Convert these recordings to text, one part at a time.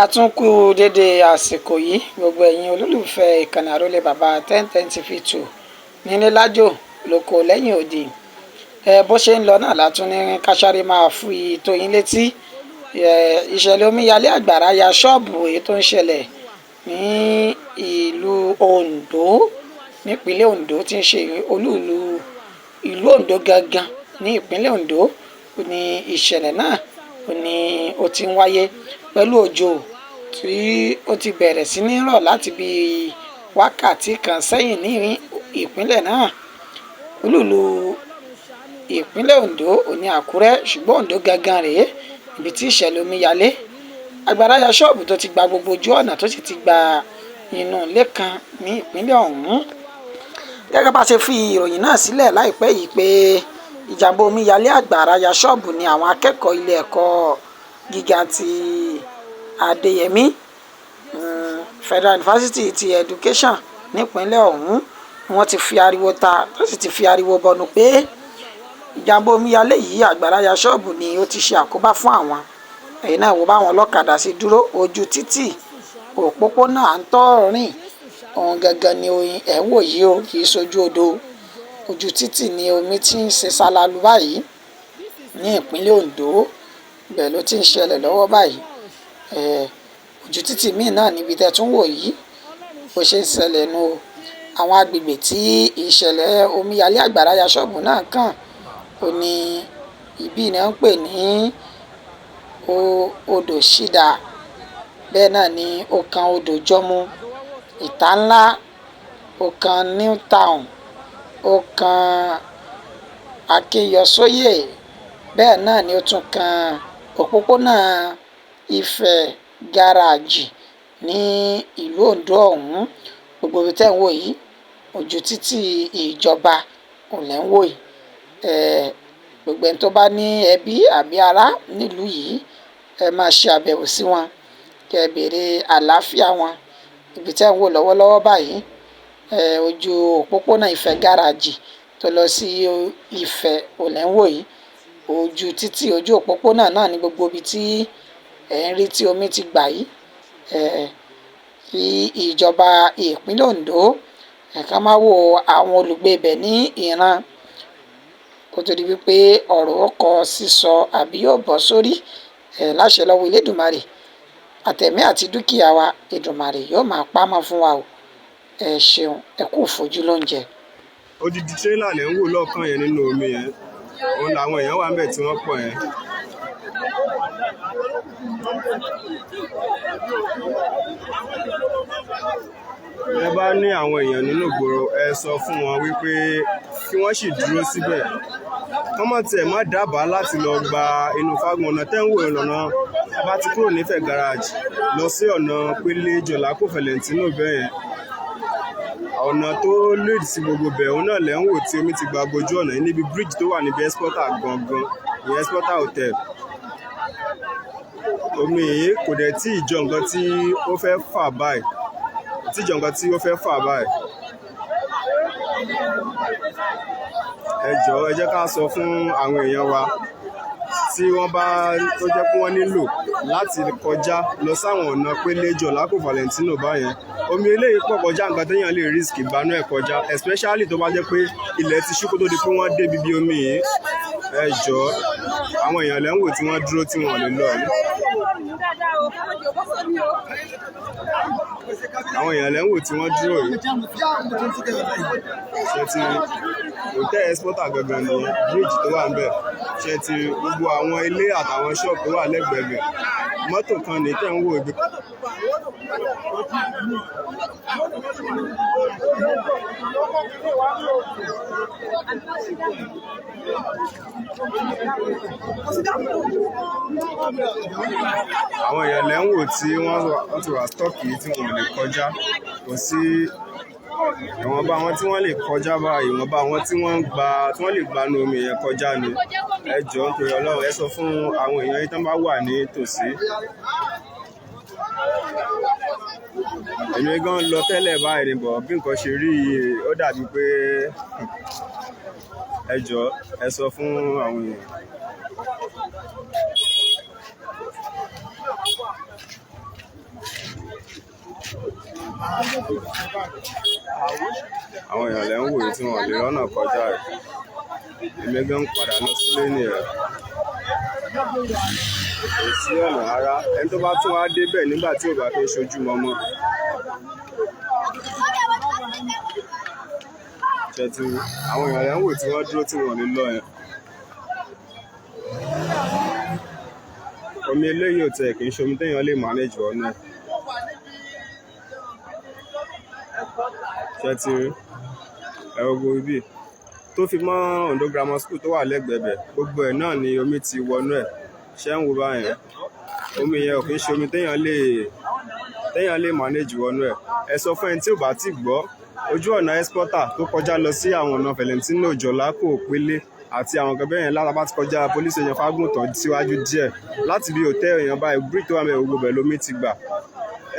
a tún kú dédé àsìkò yìí gbogbo ẹ̀yin olólùfẹ́ ìkànnì Àrólé bàbá 1010 TV2 nílé lájò lóko lẹ́yìn òdì. Bó ṣe ń lọ náà látún ní káṣáré máa fi tó yín létí ìṣẹ̀lẹ̀ omíyalé àgbàrá ya ṣọ́ọ̀bù èyí tó ń ṣẹlẹ̀ ní ìlú Ondo nípínlẹ̀ Ondo tí ń ṣe olúùlú ìlú Ondo gangan ní ìpínlẹ̀ Ondo ní ìṣẹ̀lẹ̀ náà ní ó ti ń wáyé pẹ̀lú òjò tí ó ti bẹ̀rẹ̀ sí ní rọ̀ láti bí wákàtí kan sẹ́yìn ní ìpínlẹ̀ náà. Olúùlú ìpínlẹ̀ Ondo ní Àkúrẹ́, ṣùgbọ́n Ondo gangan rèé ibi tí ìṣẹ̀lẹ̀ omíyalé àgbàrá ya ṣọ́ọ̀bù tó ti gba gbogbo ojú ọ̀nà tó sì ti gba inú ilé kan ní ìpínlẹ̀ ọ̀hún. Gẹ́gẹ́ bá ṣe fi ìròyìn náà sílẹ̀ láìpẹ́ yìí pé ìjàmbá omíyalé àgbàrá ya ṣọ́ọ̀bù ni àwọn akẹ́kọ̀ọ́ ilé ẹ̀kọ́ gíga ti Adéyẹmí Federal University ti Education nípínlẹ̀ ọ̀hún wọ́n ti fi ariwo ta tó sì ti fi ariwo bọnu pé ìjàmbá omíyalé yìí àgbàrá ya ṣọ́ọ̀bù ni ó ti ṣe àkóbá fún àwọn. Ẹ̀yin náà wo báwọn ọlọ́kadà sí dúró ojú títì òpópónà à ń tọ́ rìn ohun gangan ni ẹ̀ ń wò yìí o, kì í ṣojú odò. Ojú títì ni omi ti ń ṣe ṣalalu báyìí ní ìpínlẹ̀ Ondo, bẹ́ẹ̀ ló ti ń ṣẹlẹ̀ lọ́wọ́ báyìí. Ojú títì míì náà níbi tẹ́ tún wò yìí bó ṣe ń ṣẹlẹ̀ nu àwọn agbègbè tí ìṣẹ̀lẹ̀ omíyalé àgbàrá ya ṣọ́ọ̀bù náà kàn ó ní ibi ni wọ́n ń pè ní odò ṣídà, bẹ́ẹ̀ náà ni ó kan odò jọmú, ìta ńlá, ó kan New Town, ó kan Akínyọsóyè, bẹ́ẹ̀ náà ni ó tún kan òpópónà Ifẹ̀ gáràjì ní ìlú Ondo ọ̀hún. Gbogbo ibi tẹ́ ń wò yìí ojú títì ìjọba ò lẹ́ ń wò yìí. Gbogbo ẹni tó bá ní ẹbí àbí ará nílùú yìí ẹ máa ṣe àbẹ̀wò sí wọn kí ẹ béèrè àlàáfíà wọn. Ibi tẹ́ ń wò lọ́wọ́lọ́wọ́ báyìí ojú òpópónà Ifẹ̀ gáràjì tó lọ sí Ifẹ̀ ò lẹ́ ń wò yìí. Ojú títì ojú òpópónà náà ní gbogbo ibi tí ẹ̀ ń rí tí omi ti gbà yìí. Kí ìjọba ìpínlẹ̀ Ondo ká máa wo àwọn olùgbé ibẹ̀ ní ìran kó tó di wípé ọ̀rọ̀ ọkọ̀ sísọ àbí yóò bọ́ sórí láṣẹ lọ́wọ́ Elédùmarè àtẹ̀mí àti dúkìá wa Èdùmarè yóò máa pamọ́ fún wa o. Ẹ ṣeun, ẹ kú fojú lóúnjẹ. Odidi tírélà lẹ́ ń wò lọ́ọ̀kan yẹn nínú omi yẹn, òun làwọn èèyàn wà ń bẹ̀ tí wọ́n pọ̀ yẹn. Ẹ bá ní àwọn èèyàn nínú ìgboro ẹ sọ fún wọn wípé kí wọ́n sì dúró síbẹ̀ kán mọ̀ tiẹ̀ má dábàá láti lọ gba inú Fágùn. Ọ̀nà tẹ́ ń wò lọ́nà bá ti kúrò nífẹ̀ gáràjì lọ sí ọ̀nà Pélé Jọ̀lákò Fẹ̀lẹ̀ntínò bẹ́ẹ̀ yẹn, ọ̀nà tó lead sí gbogbo bẹ̀ òun náà lẹ́ ń wò tí omi ti gba gbojú ọ̀nà yìí níbi bridge tó wà níbi Exporter gangan, ìyẹn Exporter Hotel. Omi yìí kò dẹ̀ tí ì jọ nǹkan tí ó fẹ́ fà báyìí, ẹ jọ̀ọ́ ẹ jẹ́ ká sọ fún àwọn èèyàn wa tí wọ́n bá tó jẹ́ pé wọ́n nílò láti kọjá lọ sáwọn ọ̀nà Pélé Jọ̀lákò Fẹ̀lẹ̀ntínò báyẹn. Omi eléyìí pọ̀ kọjá nǹkan téèyàn lè risk ìgbanú ẹ̀ kọjá, especially tó bá jẹ́ pé ilẹ̀ ti ṣú kó tó di pé wọ́n dé bíbí omi yìí. Ẹ jọ̀ọ́ àwọn èèyàn lẹ́ ń wò tí wọ́n dúró tí wọ́n lè lọ yìí. Àwọn èèyàn lẹ́ ń wò tí wọ́n dúró yìí. Ṣé ti Hotel Exporter gangan nìyẹn, bridge tó wà ń bẹ̀. Ṣé ti gbogbo àwọn ilé àtàwọn ṣọ́ọ̀bù tó wà lẹ́gbẹ̀ẹ́ bẹ̀. Mọ́tò kan ní tẹ́ ń wò ibi. Àwọn èèyàn lẹ́ ń wò tí wọ́n ti wà stọ́ọ̀kì tí wọ́n lè kọjá, kò sí ìwọ̀nba àwọn tí wọ́n lè kọjá báyìí, ìwọ̀nba àwọn tí wọ́n lè gbanú omi yẹn kọjá ni. Ẹ jọ̀ọ́ nítorí Ọlọ́run ẹ sọ fún àwọn èèyàn yìí tán bá wà ní tòsí. Èmi gan lọ tẹ́lẹ̀ báyìí ni bọ̀ bí nǹkan ṣe rí ó dàbí pé ẹ jọ̀ọ́ ẹ sọ fún àwọn èèyàn. àwọn èèyàn lẹ́ ń wòye tí wọ́n lè rọ́nà kọjá ẹ̀ èmi gan ń padà lọ sílé nìyẹn kò sí ọ̀nà rárá ẹni tó bá tún wá débẹ̀ nígbà tí ò bá fẹ́ ṣojú mọ́mọ́ ṣètì àwọn èèyàn lẹ́ ń wò tí wọ́n dúró tí wọ́n lè lọ yẹn omi eléyìí ò tẹ̀ kì í ṣe omi téèyàn lè manage ọ̀nà ṣètì ẹ̀rọ gbogbo ibi tó fi mọ́ Ondo Grammar School tó wà lẹ́gbẹ̀ẹ́ bẹ̀ gbogbo ẹ̀ náà ni omi ti wọnú ẹ̀ ṣé ń wo báyẹn omi yẹn ò kì í ṣe omi téèyàn lè manage wọnú ẹ̀ ẹ sọ fún ẹni tí ò bá ti gbọ́ ojú ọ̀nà exporter tó kọjá lọ sí àwọn ọ̀nà Valentino Jọlákò Pélé àti àwọn kan bẹ́ẹ̀ yẹn lára bá ti kọjá police station Fágùntàn síwájú díẹ̀ láti bí hòtẹ́ẹ̀lì èèyàn báyìí brick tó wà mẹ́rin gbogbo ẹ̀ lómi ti gbà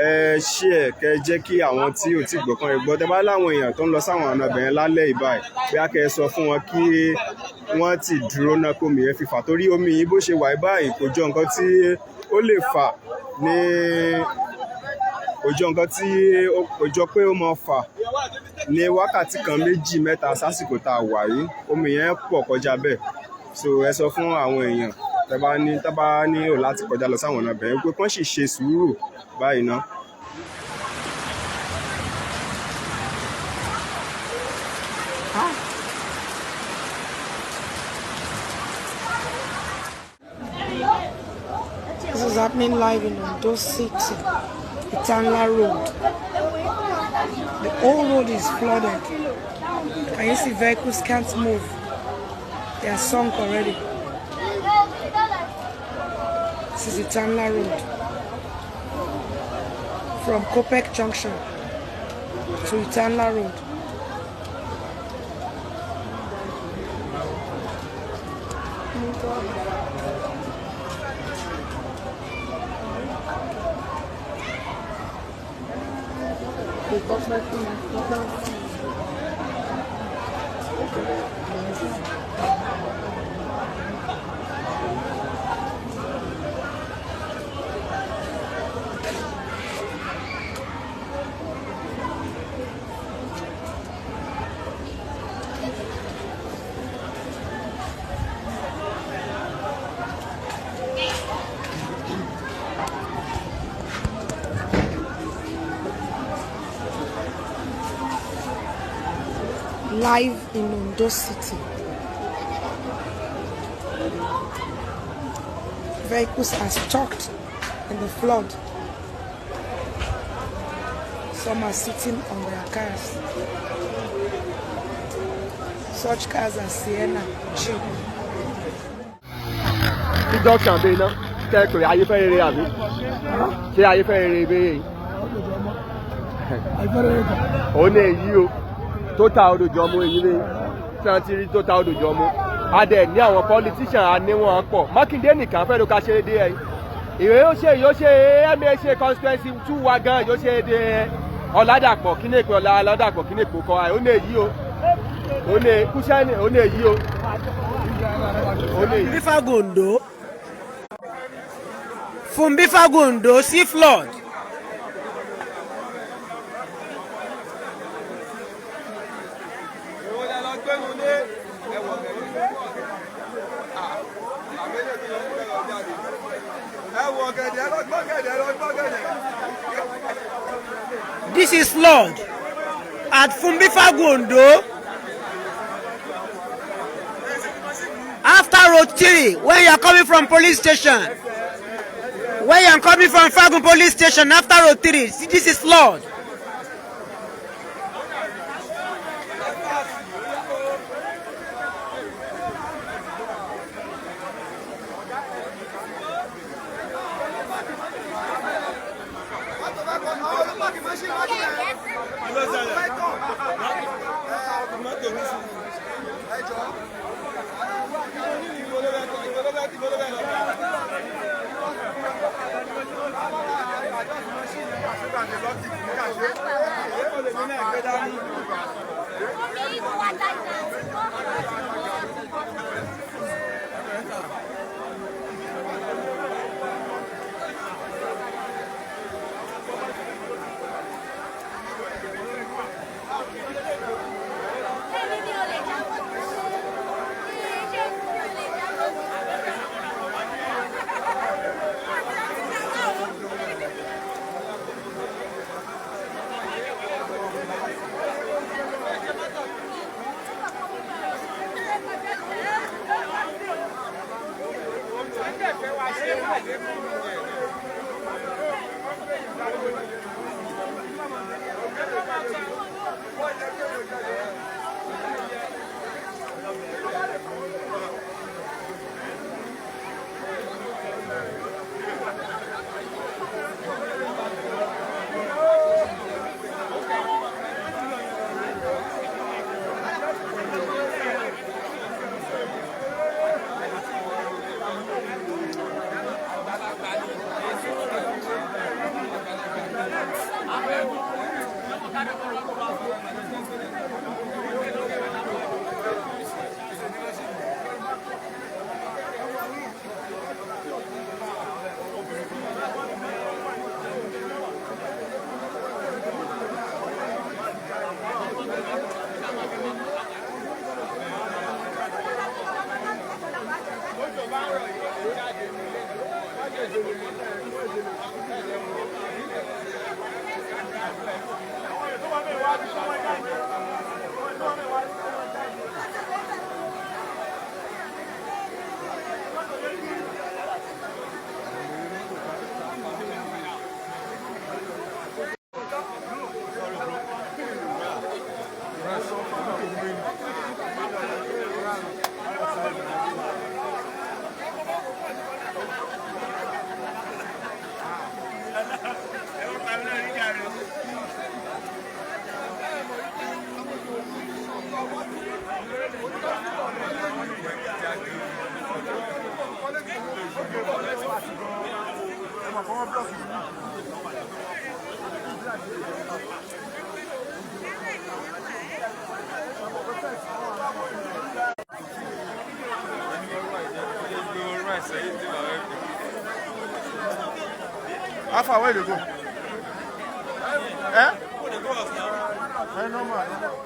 ẹ ṣí ẹ kẹ jẹ́ kí àwọn tí ò tí gbọ́ kan ẹ gbọ́ tẹ́ bá láwọn èèyàn tó ń lọ sáwọn ọ̀nà bẹ̀yẹn lálẹ́ ìbáyìí bí a kẹ́ ẹ sọ fún wọn kí wọ́n ti dúró náà kó omi yẹn fi fà torí omi yìí bó ṣe wà báyìí kò jọ nǹkan tí ó lè fà ní kò jọ pé ó máa fà ní wákàtí kan méjì mẹ́ta sásìkò tá a wà yìí omi yẹn pọ̀ kọjá bẹ́ẹ̀ so ẹ sọ fún àwọn èèyàn tẹ́ bá nílò láti kọjá lọ sáwọn ọ̀nà bẹ̀yẹn pé kán sì ṣe sùúrù báyìí ná. This is happening live in Ondo City, Itanla Road. The whole road is flooded. Can you see vehicles can't move? They are sunk already. This is Itanla Road. From Kopek Junction to Itanla Road. Live in Ondo City. Vehicles are stuck in the flood. Some are sitting on their cars. Such cars as Sienna, Jeep. Junction bẹ́ẹ̀ náà kẹ́kọ̀ọ́ ayéfẹ́ rere àbí ṣé ayéfẹ́ rere bẹ́ẹ̀ yìí. Ó ní èyí o tó ta odòjọ́mú èyí ni tí wọ́n ti rí tó ta odòjọ́mú. Adẹ̀ ní àwọn politician aníwọ̀n pọ̀ Mákindé nìkan fẹ́ ló ká ṣe é dé ẹ̀. Ìwé yóò ṣe MHA constituency 2 wa gan yóò ṣe é dé Ọ̀làdàpọ̀ kí ní èpè Ọ̀làdàpọ̀ kí ní èpè kọ́ ẹ̀ ó ní èyí o ó ní kúṣẹ́ni ó ní èyí o. Fumbi Fagundo. Fumbi Fagundo see flood. This is flood at Fumbi Fagundo. After road 3, when you are coming from police station, when you are coming from Fagun police station, after road 3, see, this is flood. How far away they go? Eh? Normal.